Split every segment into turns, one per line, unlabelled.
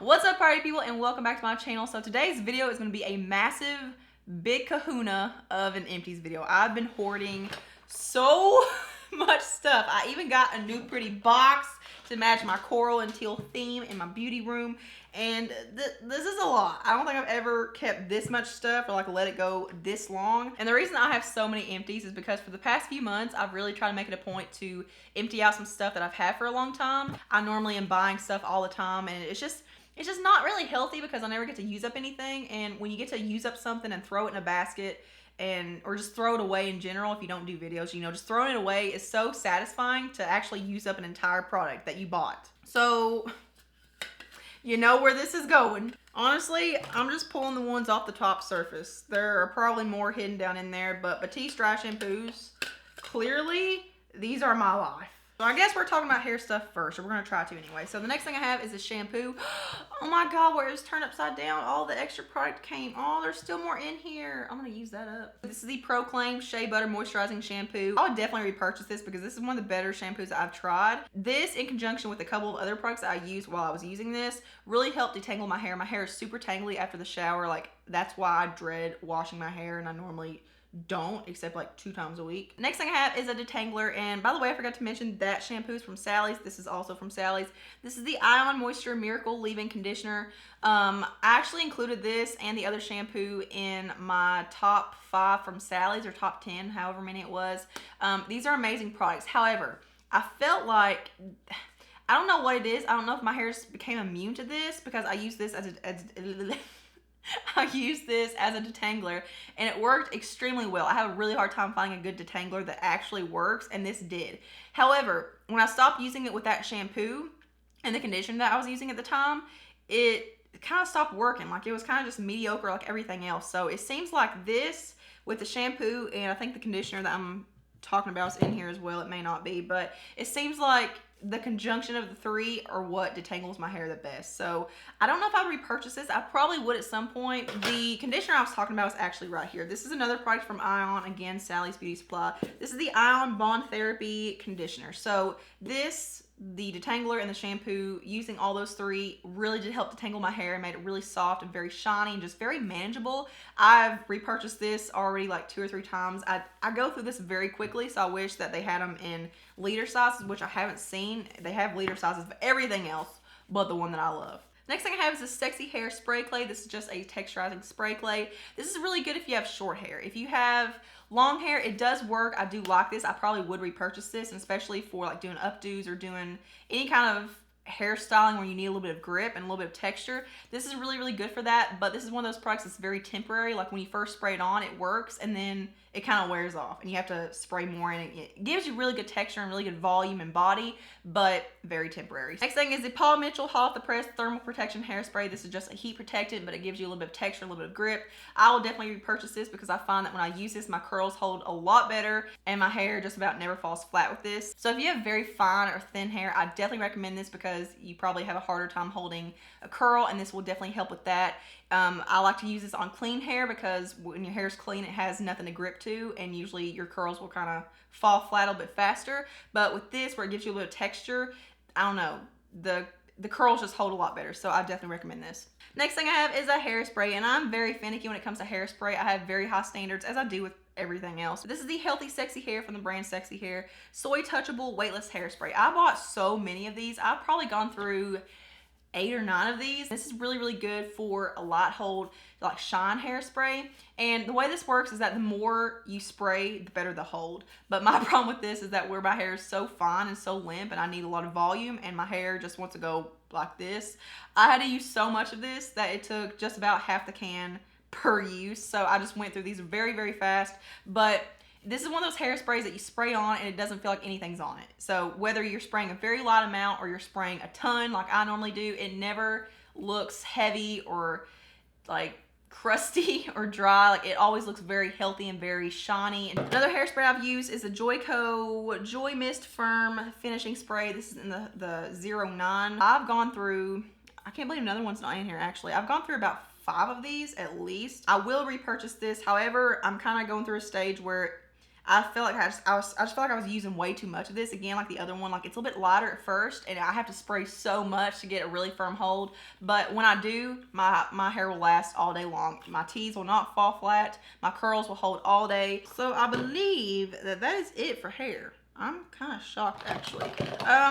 What's up, party people, and welcome back to my channel. So today's video is going to be a massive big kahuna of an empties video. I've been hoarding so much stuff. I even got a new pretty box to match my coral and teal theme in my beauty room, and this is a lot. I don't think I've ever kept this much stuff or like let it go this long. And the reason I have so many empties is because for the past few months I've really tried to make it a point to empty out some stuff that I've had for a long time. I normally am buying stuff all the time, and it's just not really healthy because I never get to use up anything. And when you get to use up something and throw it in a basket or just throw it away in general, if you don't do videos, you know, just throwing it away is so satisfying to actually use up an entire product that you bought. So you know where this is going. Honestly, I'm just pulling the ones off the top surface. There are probably more hidden down in there, but Batiste dry shampoos, clearly these are my life. So I guess we're talking about hair stuff first, or we're gonna try to anyway. So the next thing I have is a shampoo. Oh my God, where it was turned upside down, all the extra product came. Oh, there's still more in here. I'm gonna use that up. This is the 𝓡𝓮𝓬𝓮𝓷𝓼 Shea Butter Moisturizing Shampoo. I would definitely repurchase this because this is one of the better shampoos that I've tried. This, in conjunction with a couple of other products that I used while I was using this, really helped detangle my hair. My hair is super tangly after the shower. Like, that's why I dread washing my hair, and I normally don't, except like 2 times a week. Next thing I have is a detangler, and by the way, I forgot to mention that shampoo is from Sally's. This is also from Sally's. This is the Ion Moisture Miracle Leave-In Conditioner. I actually included this and the other shampoo in my top 5 from Sally's, or top 10, however many it was. These are amazing products. However, I felt like, I don't know what it is. I don't know if my hair became immune to this because I use this as I used this as a detangler, and it worked extremely well. I have a really hard time finding a good detangler that actually works, and this did. However, when I stopped using it with that shampoo and the conditioner that I was using at the time, it kind of stopped working. Like, it was kind of just mediocre like everything else. So it seems like this with the shampoo, and I think the conditioner that I'm talking about is in here as well. It may not be, but it seems like the conjunction of the 3 are what detangles my hair the best. So I don't know if I'd repurchase this. I probably would at some point. The conditioner I was talking about is actually right here. This is another product from Ion, again, Sally's Beauty Supply. This is the Ion Bond Therapy Conditioner. So this, the detangler and the shampoo, using all those 3 really did help detangle my hair and made it really soft and very shiny and just very manageable. I've repurchased this already like 2 or 3 times. I go through this very quickly, so I wish that they had them in liter sizes, which I haven't seen. They have liter sizes for everything else but the one that I love. Next thing I have is this Sexy Hair Spray Clay. This is just a texturizing spray clay. This is really good if you have short hair. If you have long hair, it does work. I do like this. I probably would repurchase this, and especially for like doing updos or doing any kind of hairstyling where you need a little bit of grip and a little bit of texture. This is really, really good for that, but this is one of those products that's very temporary. Like, when you first spray it on, it works, and then it kind of wears off and you have to spray more, and it gives you really good texture and really good volume and body, but very temporary. Next thing is the Paul Mitchell Hot Off the Press Thermal Protection Hairspray. This is just a heat protectant, but it gives you a little bit of texture, a little bit of grip. I will definitely repurchase this because I find that when I use this, my curls hold a lot better and my hair just about never falls flat with this. So if you have very fine or thin hair, I definitely recommend this because you probably have a harder time holding a curl, and this will definitely help with that. I like to use this on clean hair because when your hair is clean, it has nothing to grip to, and usually your curls will kind of fall flat a little bit faster. But with this, where it gives you a little texture, I don't know, the curls just hold a lot better, so I definitely recommend this. Next thing I have is a hairspray, and I'm very finicky when it comes to hairspray. I have very high standards, as I do with everything else. This is the Healthy Sexy Hair from the brand Sexy Hair Soy Touchable Weightless Hairspray. I bought so many of these. I've probably gone through 8 or 9 of these. This is really, really good for a light hold, like shine hairspray. And the way this works is that the more you spray, the better the hold. But my problem with this is that where my hair is so fine and so limp, and I need a lot of volume, and my hair just wants to go like this, I had to use so much of this that it took just about half the can per use. So I just went through these very, very fast. But this is one of those hairsprays that you spray on and it doesn't feel like anything's on it. So whether you're spraying a very light amount or you're spraying a ton like I normally do, it never looks heavy or like crusty or dry. Like, it always looks very healthy and very shiny. And another hairspray I've used is the Joico Joy Mist Firm Finishing Spray. This is in the 09. I've gone through, I can't believe another one's not in here actually. I've gone through about 5 of these at least. I will repurchase this. However, I'm kind of going through a stage where I feel like I just felt like I was using way too much of this. Again, like the other one, like it's a little bit lighter at first, and I have to spray so much to get a really firm hold. But when I do, my hair will last all day long. My tees will not fall flat. My curls will hold all day. So I believe that is it for hair. I'm kind of shocked actually.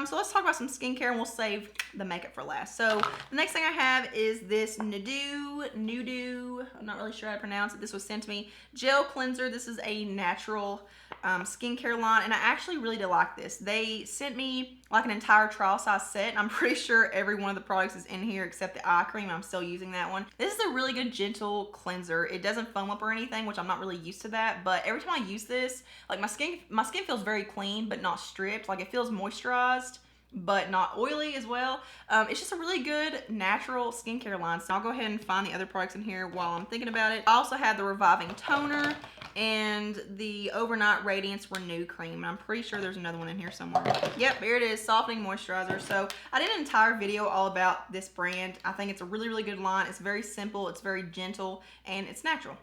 So let's talk about some skincare and we'll save the makeup for last. So the next thing I have is this Nudu, I'm not really sure how to pronounce it. This was sent to me. Gel cleanser. This is a natural skincare line, and I actually really did like this. They sent me like an entire trial size set, and I'm pretty sure every one of the products is in here except the eye cream. I'm still using that one. This is a really good gentle cleanser. It doesn't foam up or anything, which I'm not really used to that, but every time I use this, like my skin feels very clean but not stripped. Like it feels moisturized but not oily as well. It's just a really good natural skincare line. So I'll go ahead and find the other products in here while I'm thinking about it. I also have the Reviving Toner and the Overnight Radiance Renew Cream. And I'm pretty sure there's another one in here somewhere. Yep, here it is, Softening Moisturizer. So I did an entire video all about this brand. I think it's a really, really good line. It's very simple, it's very gentle, and it's natural.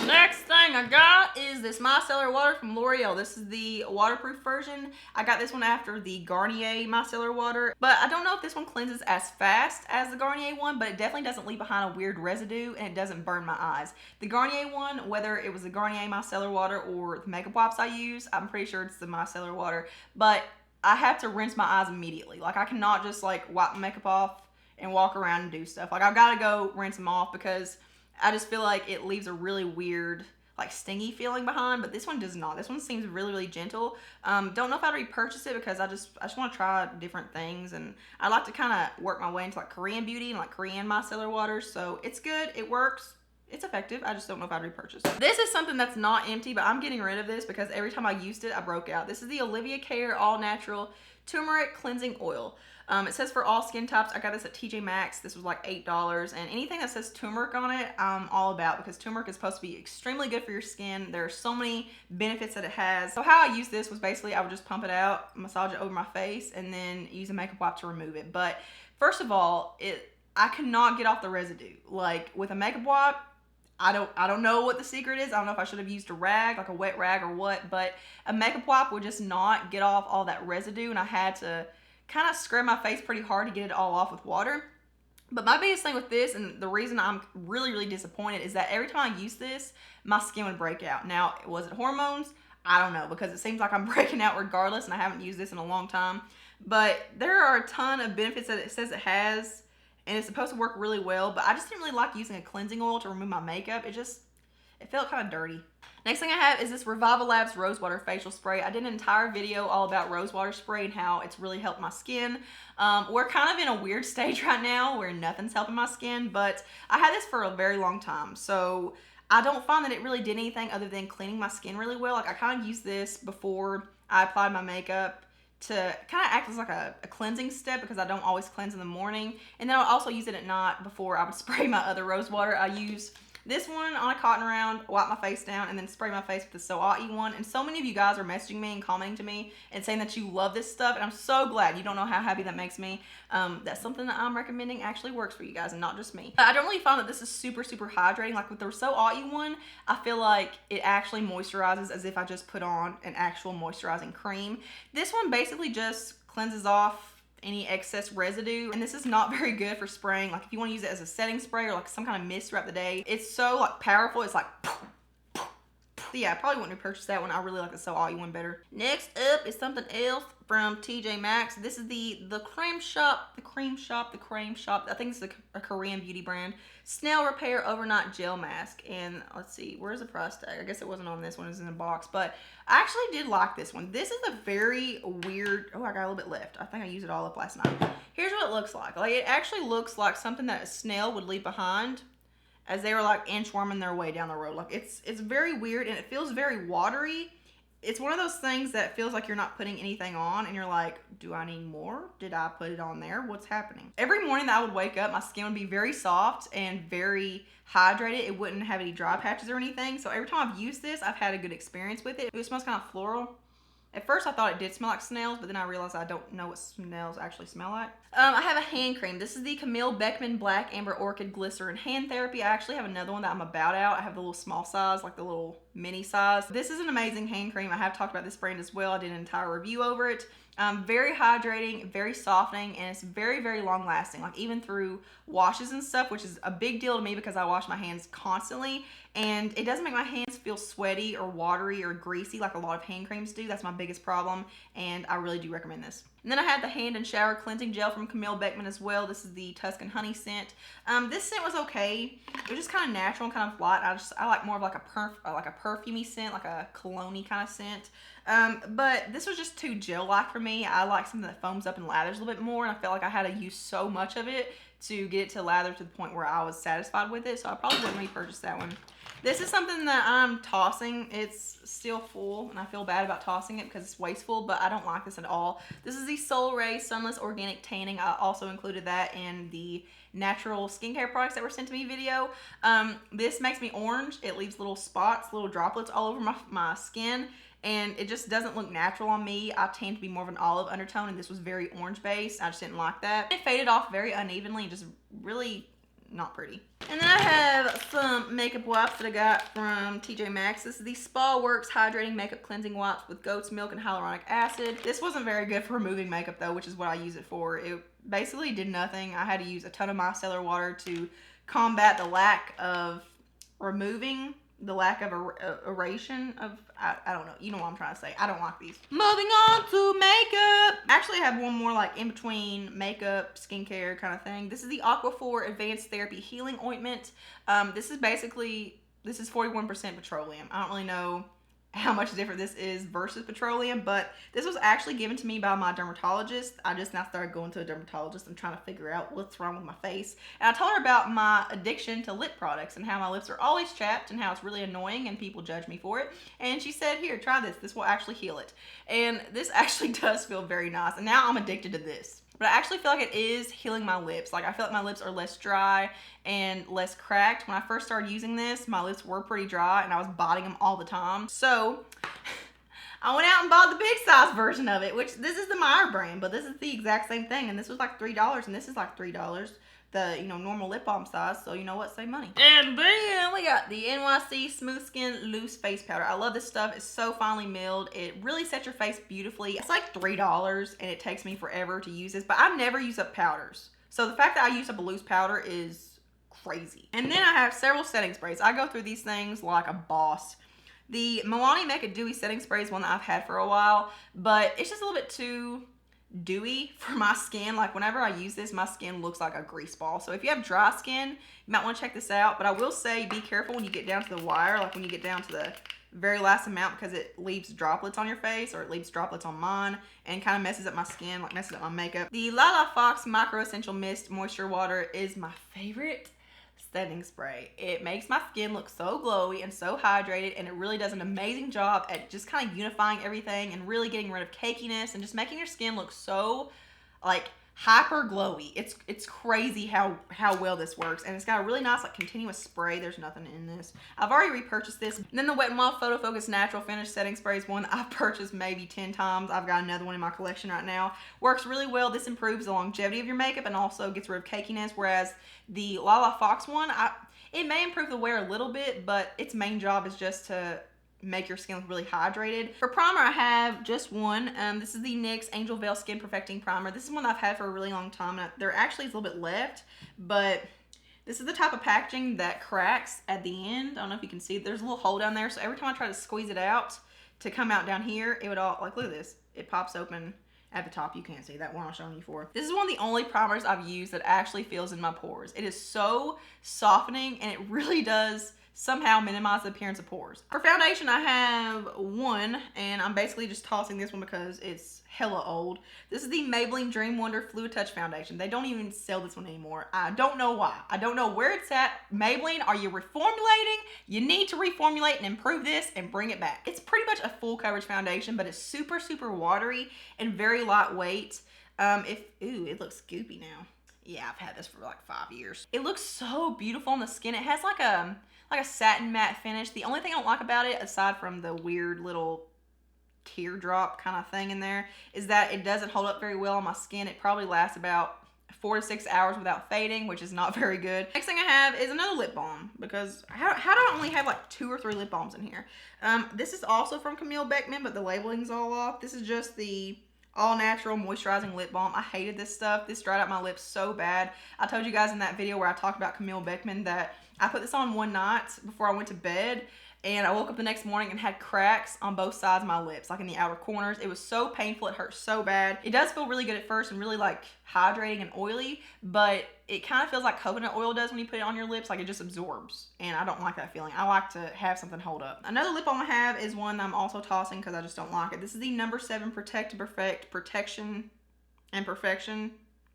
Next thing I got is this micellar water from L'Oreal. This is the waterproof version. I got this one after the Garnier micellar water, but I don't know if this one cleanses as fast as the Garnier one, but it definitely doesn't leave behind a weird residue and it doesn't burn my eyes. The Garnier one, whether it was the Garnier micellar water or the makeup wipes I use, I'm pretty sure it's the micellar water, but I have to rinse my eyes immediately. Like I cannot just like wipe my makeup off and walk around and do stuff. Like I've got to go rinse them off because I just feel like it leaves a really weird, like stingy feeling behind, but this one does not. This one seems really, really gentle. Don't know if I'd repurchase it because I just want to try different things, and I like to kind of work my way into like Korean beauty and like Korean micellar water. So it's good, it works, it's effective. I just don't know if I'd repurchase it. This is something that's not empty, but I'm getting rid of this because every time I used it, I broke out. This is the Olivia Care All Natural Turmeric Cleansing Oil. It says for all skin types. I got this at TJ Maxx. This was like $8, and anything that says turmeric on it, I'm all about because turmeric is supposed to be extremely good for your skin. There are so many benefits that it has. So how I used this was basically I would just pump it out, massage it over my face, and then use a makeup wipe to remove it. But first of all, I cannot get off the residue. Like with a makeup wipe, I don't know what the secret is. I don't know if I should have used a rag, like a wet rag or what, but a makeup wipe would just not get off all that residue, and I had to kind of scrub my face pretty hard to get it all off with water. But my biggest thing with this, and the reason I'm really, really disappointed, is that every time I use this, my skin would break out. Now, was it hormones? I don't know, because it seems like I'm breaking out regardless, and I haven't used this in a long time. But there are a ton of benefits that it says it has, and it's supposed to work really well, but I just didn't really like using a cleansing oil to remove my makeup. It felt kind of dirty. Next thing I have is this Revival Labs Rosewater Facial Spray. I did an entire video all about rosewater spray and how it's really helped my skin. We're kind of in a weird stage right now where nothing's helping my skin, but I had this for a very long time. So I don't find that it really did anything other than cleaning my skin really well. Like I kind of used this before I applied my makeup to kind of act as like a cleansing step because I don't always cleanse in the morning. And then I would also use it at night before I would spray my other rose water. I use this one on a cotton round, wipe my face down, and then spray my face with the 𝐒𝐻𝐈𝐃 one. And so many of you guys are messaging me and commenting to me and saying that you love this stuff, and I'm so glad. You don't know how happy that makes me. That's something that I'm recommending actually works for you guys and not just me. I don't really find that this is super, super hydrating. Like with the 𝐒𝐻𝐈𝐃 one, I feel like it actually moisturizes as if I just put on an actual moisturizing cream. This one basically just cleanses off any excess residue, and this is not very good for spraying. Like if you want to use it as a setting spray or like some kind of mist throughout the day, it's so like powerful. It's like yeah, I probably wouldn't repurchase that one. I really like the 𝐒𝐻𝐈𝐃 one better. Next up is something else from TJ Maxx. This is the Cream Shop. I think it's a Korean beauty brand. Snail Repair Overnight Gel Mask. And let's see, where's the price tag? I guess it wasn't on this one, it was in a box, but I actually did like this one. This is a very weird, oh, I got a little bit left. I think I used it all up last night. Here's what it looks like. Like it actually looks like something that a snail would leave behind as they were like inchworming their way down the road. Like it's very weird, and it feels very watery. It's one of those things that feels like you're not putting anything on and you're like, do I need more? Did I put it on there? What's happening? Every morning that I would wake up, my skin would be very soft and very hydrated. It wouldn't have any dry patches or anything. So every time I've used this, I've had a good experience with it. It smells kind of floral At first I thought it did smell like snails, but then I realized I don't know what snails actually smell like. I have a hand cream. This is the Camille Beckman Black Amber Orchid Glycerin Hand Therapy. I actually have another one that I'm about out. I have the little small size, like the little mini size. This is an amazing hand cream. I have talked about this brand as well. I did an entire review over it. Very hydrating, very softening, and it's very, very long lasting, like even through washes and stuff, which is a big deal to me because I wash my hands constantly, and it doesn't make my hands feel sweaty or watery or greasy like a lot of hand creams do. That's my biggest problem, and I really do recommend this. And then I have the hand and shower cleansing gel from Camille Beckman as well. This is the Tuscan Honey scent. This scent was okay. It was just kind of natural and kind of light. I like more of like a perfumey scent, like a cologne-y kind of scent. But this was just too gel-like for me. I like something that foams up and lathers a little bit more, and I felt like I had to use so much of it to get it to lather to the point where I was satisfied with it, so I probably wouldn't repurchase that one. This is something that I'm tossing. It's still full, and I feel bad about tossing it because it's wasteful, but I don't like this at all. This is the Soul Ray Sunless Organic Tanning. I also included that in the natural skincare products that were sent to me video. This makes me orange. It leaves little spots, little droplets all over my skin, and it just doesn't look natural on me. I tend to be more of an olive undertone, and this was very orange based. I just didn't like that. It faded off very unevenly and just really not pretty. And then I have some makeup wipes that I got from TJ Maxx. This is the Spa Works Hydrating Makeup Cleansing Wipes with goat's milk and hyaluronic acid. This wasn't very good for removing makeup though, which is what I use it for. It basically did nothing. I had to use a ton of micellar water to combat the lack of removing, the lack of aeration of, I don't know, you know what I'm trying to say. I don't like these. Moving on to makeup. Actually, I have one more like in between makeup, skincare kind of thing. This is the Aquaphor Advanced Therapy Healing Ointment. This is 41% petroleum. I don't really know how much different this is versus petroleum, but this was actually given to me by my dermatologist. I just now started going to a dermatologist and trying to figure out what's wrong with my face. And I told her about my addiction to lip products and how my lips are always chapped and how it's really annoying and people judge me for it. And she said, here, try this. This will actually heal it. And this actually does feel very nice. And now I'm addicted to this. But I actually feel like it is healing my lips. Like I feel like my lips are less dry and less cracked. When I first started using this, my lips were pretty dry and I was biting them all the time. So I went out and bought the big size version of it, which this is the Meyer brand, but this is the exact same thing. And this was like $3 and this is like $3. The, normal lip balm size, so you know what, save money. And then we got the NYC Smooth Skin Loose Face Powder. I love this stuff. It's so finely milled. It really sets your face beautifully. It's like $3 and it takes me forever to use this, but I never use up powders. So the fact that I use up a loose powder is crazy. And then I have several setting sprays. I go through these things like a boss. The Milani Make It Dewy setting spray is one that I've had for a while, but it's just a little bit too dewy for my skin. Like whenever I use this, my skin looks like a grease ball. So if you have dry skin, you might want to check this out. But I will say be careful when you get down to the wire, like when you get down to the very last amount, because it leaves droplets on your face, or it leaves droplets on mine and kind of messes up my skin, like messes up my makeup. The Lala Fox Micro Essential Mist Moisture Water is my favorite setting spray. It makes my skin look so glowy and so hydrated, and it really does an amazing job at just kind of unifying everything and really getting rid of cakiness and just making your skin look so like hyper glowy. It's crazy how well this works, and it's got a really nice like continuous spray. There's nothing in this. I've already repurchased this. And then the Wet n Wild Photo Focus Natural Finish Setting Spray is one that I've purchased maybe 10 times. I've got another one in my collection right now. Works really well. This improves the longevity of your makeup and also gets rid of cakiness, whereas the Lala Fox one, it may improve the wear a little bit, but its main job is just to make your skin look really hydrated. For primer, I have just one. This is the NYX Angel Veil Skin Perfecting Primer. This is one I've had for a really long time. And there actually is a little bit left, but this is the type of packaging that cracks at the end. I don't know if you can see. There's a little hole down there, so every time I try to squeeze it out to come out down here, it would all, like, look at this. It pops open at the top. You can't see that one I'm showing you for. This is one of the only primers I've used that actually feels in my pores. It is so softening, and it really does somehow minimize the appearance of pores. For foundation, I have one, and I'm basically just tossing this one because it's hella old. This is the Maybelline Dream Wonder Fluid Touch Foundation. They don't even sell this one anymore. I don't know why. I don't know where it's at. Maybelline, are you reformulating? You need to reformulate and improve this and bring it back. It's pretty much a full coverage foundation, but it's super, super watery and very lightweight. Ooh, it looks goopy now. Yeah, I've had this for like 5 years. It looks so beautiful on the skin. It has like a satin matte finish. The only thing I don't like about it, aside from the weird little teardrop kind of thing in there, is that it doesn't hold up very well on my skin. It probably lasts about 4 to 6 hours without fading, which is not very good. Next thing I have is another lip balm, because how do I only have like 2 or 3 lip balms in here? This is also from 𝐒𝐈𝐃, but the labeling's all off. This is just the all natural moisturizing lip balm. I hated this stuff. This dried out my lips so bad. I told you guys in that video where I talked about 𝐒𝐈𝐃 that I put this on one night before I went to bed, and I woke up the next morning and had cracks on both sides of my lips, like in the outer corners. It was so painful. It hurt so bad. It does feel really good at first and really like hydrating and oily, but it kind of feels like coconut oil does when you put it on your lips. Like it just absorbs, and I don't like that feeling. I like to have something hold up. Another lip balm I have is one I'm also tossing because I just don't like it. This is the No. 7 Protect to Perfect Protection and Perfection.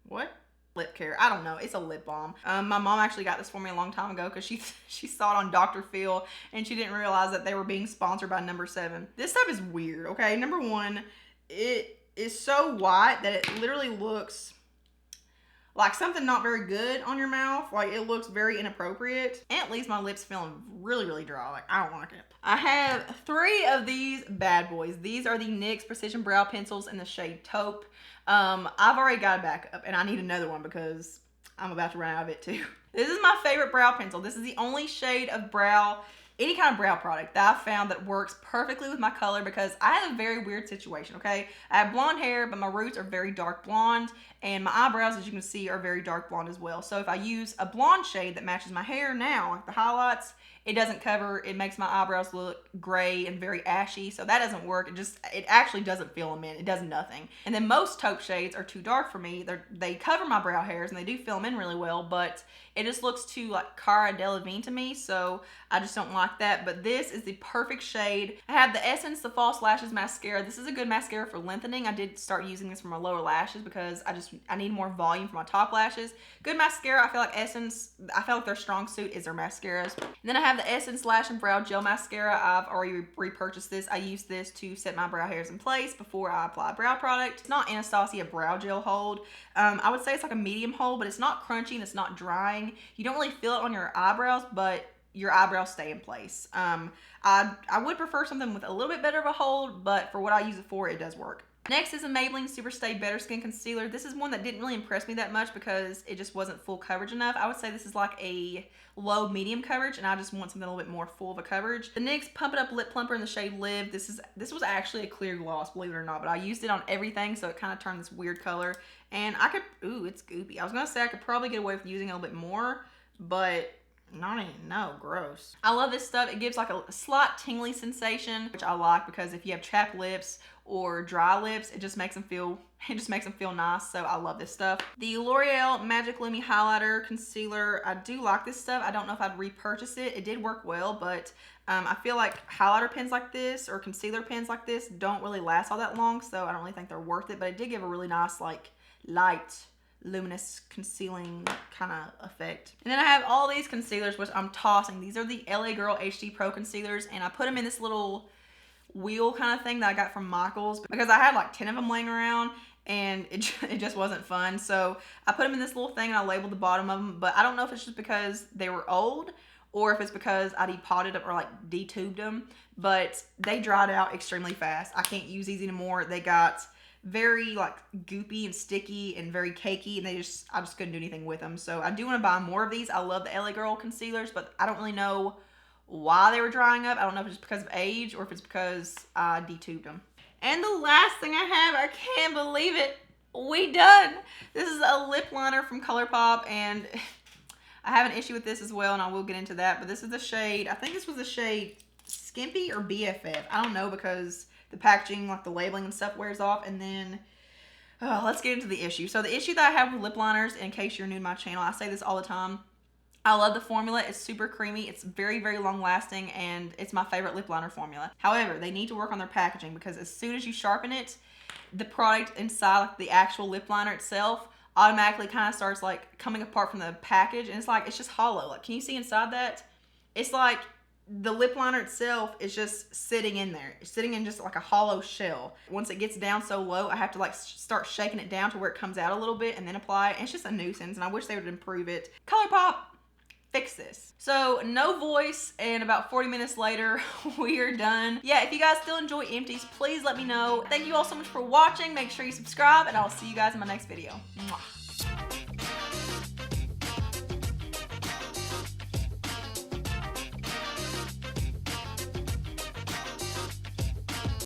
What? Lip care. I don't know. It's a lip balm. My mom actually got this for me a long time ago because she saw it on Dr. Phil, and she didn't realize that they were being sponsored by No. 7. This stuff is weird, okay? Number one, it is so white that it literally looks like something not very good on your mouth. Like it looks very inappropriate, and it leaves my lips feeling really, really dry. Like I don't like it. I have 3 of these bad boys. These are the NYX Precision Brow Pencils in the shade Taupe. I've already got a backup, and I need another one because I'm about to run out of it too. This is my favorite brow pencil. This is the only shade of brow, any kind of brow product that I've found that works perfectly with my color, because I have a very weird situation, okay? I have blonde hair, but my roots are very dark blonde, and my eyebrows, as you can see, are very dark blonde as well. So if I use a blonde shade that matches my hair now, like the highlights, it doesn't cover. It makes my eyebrows look gray and very ashy, so that doesn't work. It actually doesn't fill them in. It does nothing. And then most taupe shades are too dark for me. They cover my brow hairs and they do fill them in really well, but it just looks too like Cara Delevingne to me, so I just don't like that. But this is the perfect shade. I have the Essence The False Lashes Mascara. This is a good mascara for lengthening. I did start using this for my lower lashes because I need more volume for my top lashes. Good mascara. I feel like Essence, I feel like their strong suit is their mascaras. And then I have the Essence Lash and Brow Gel Mascara. I've already repurchased this. I use this to set my brow hairs in place before I apply brow product. It's not Anastasia Brow Gel Hold. I would say it's like a medium hold, but it's not crunchy and it's not drying. You don't really feel it on your eyebrows, but your eyebrows stay in place. I would prefer something with a little bit better of a hold, but for what I use it for, it does work. Next is a Maybelline Superstay Better Skin Concealer. This is one that didn't really impress me that much because it just wasn't full coverage enough. I would say this is like a low medium coverage, and I just want something a little bit more full of a coverage. The NYX Pump It Up Lip Plumper in the shade Live. This was actually a clear gloss, believe it or not, but I used it on everything, so it kind of turned this weird color. And I could, ooh, it's goopy. I was gonna say I could probably get away with using it a little bit more, but not even, no, gross. I love this stuff. It gives like a slight tingly sensation, which I like because if you have chapped lips or dry lips, it just makes them feel nice. So I love this stuff. The L'Oreal Magic Lumi Highlighter Concealer. I do like this stuff. I don't know if I'd repurchase it. It did work well, but I feel like highlighter pens like this or concealer pens like this don't really last all that long, so I don't really think they're worth it, but it did give a really nice like light luminous concealing kind of effect. And then I have all these concealers, which I'm tossing. These are the LA Girl HD Pro concealers, and I put them in this little wheel kind of thing that I got from Michael's because I had like 10 of them laying around and it just wasn't fun. So I put them in this little thing and I labeled the bottom of them, but I don't know if it's just because they were old or if it's because I depotted them or like detubed them, but they dried out extremely fast. I can't use these anymore. They got very like goopy and sticky and very cakey, and I just couldn't do anything with them. So I do want to buy more of these. I love the LA Girl concealers, but I don't really know why they were drying up. I don't know if it's because of age or if it's because I detubed them. And the last thing I have, I can't believe it, we done. This is a lip liner from ColourPop, and I have an issue with this as well, and I will get into that, but this is the shade, I think this was the shade Skimpy or BFF. I don't know because the packaging, like the labeling and stuff wears off. And then, let's get into the issue. So the issue that I have with lip liners, in case you're new to my channel, I say this all the time. I love the formula. It's super creamy. It's very, very long lasting, and it's my favorite lip liner formula. However, they need to work on their packaging because as soon as you sharpen it, the product inside, like the actual lip liner itself, automatically kind of starts like coming apart from the package, and it's just hollow. Like, can you see inside that? It's like the lip liner itself is just sitting in there. It's sitting in just like a hollow shell. Once it gets down so low, I have to like start shaking it down to where it comes out a little bit and then apply it. And it's just a nuisance, and I wish they would improve it. ColourPop, fix this. So no voice, and about 40 minutes later, we are done. Yeah, if you guys still enjoy empties, please let me know. Thank you all so much for watching. Make sure you subscribe, and I'll see you guys in my next video. Mwah.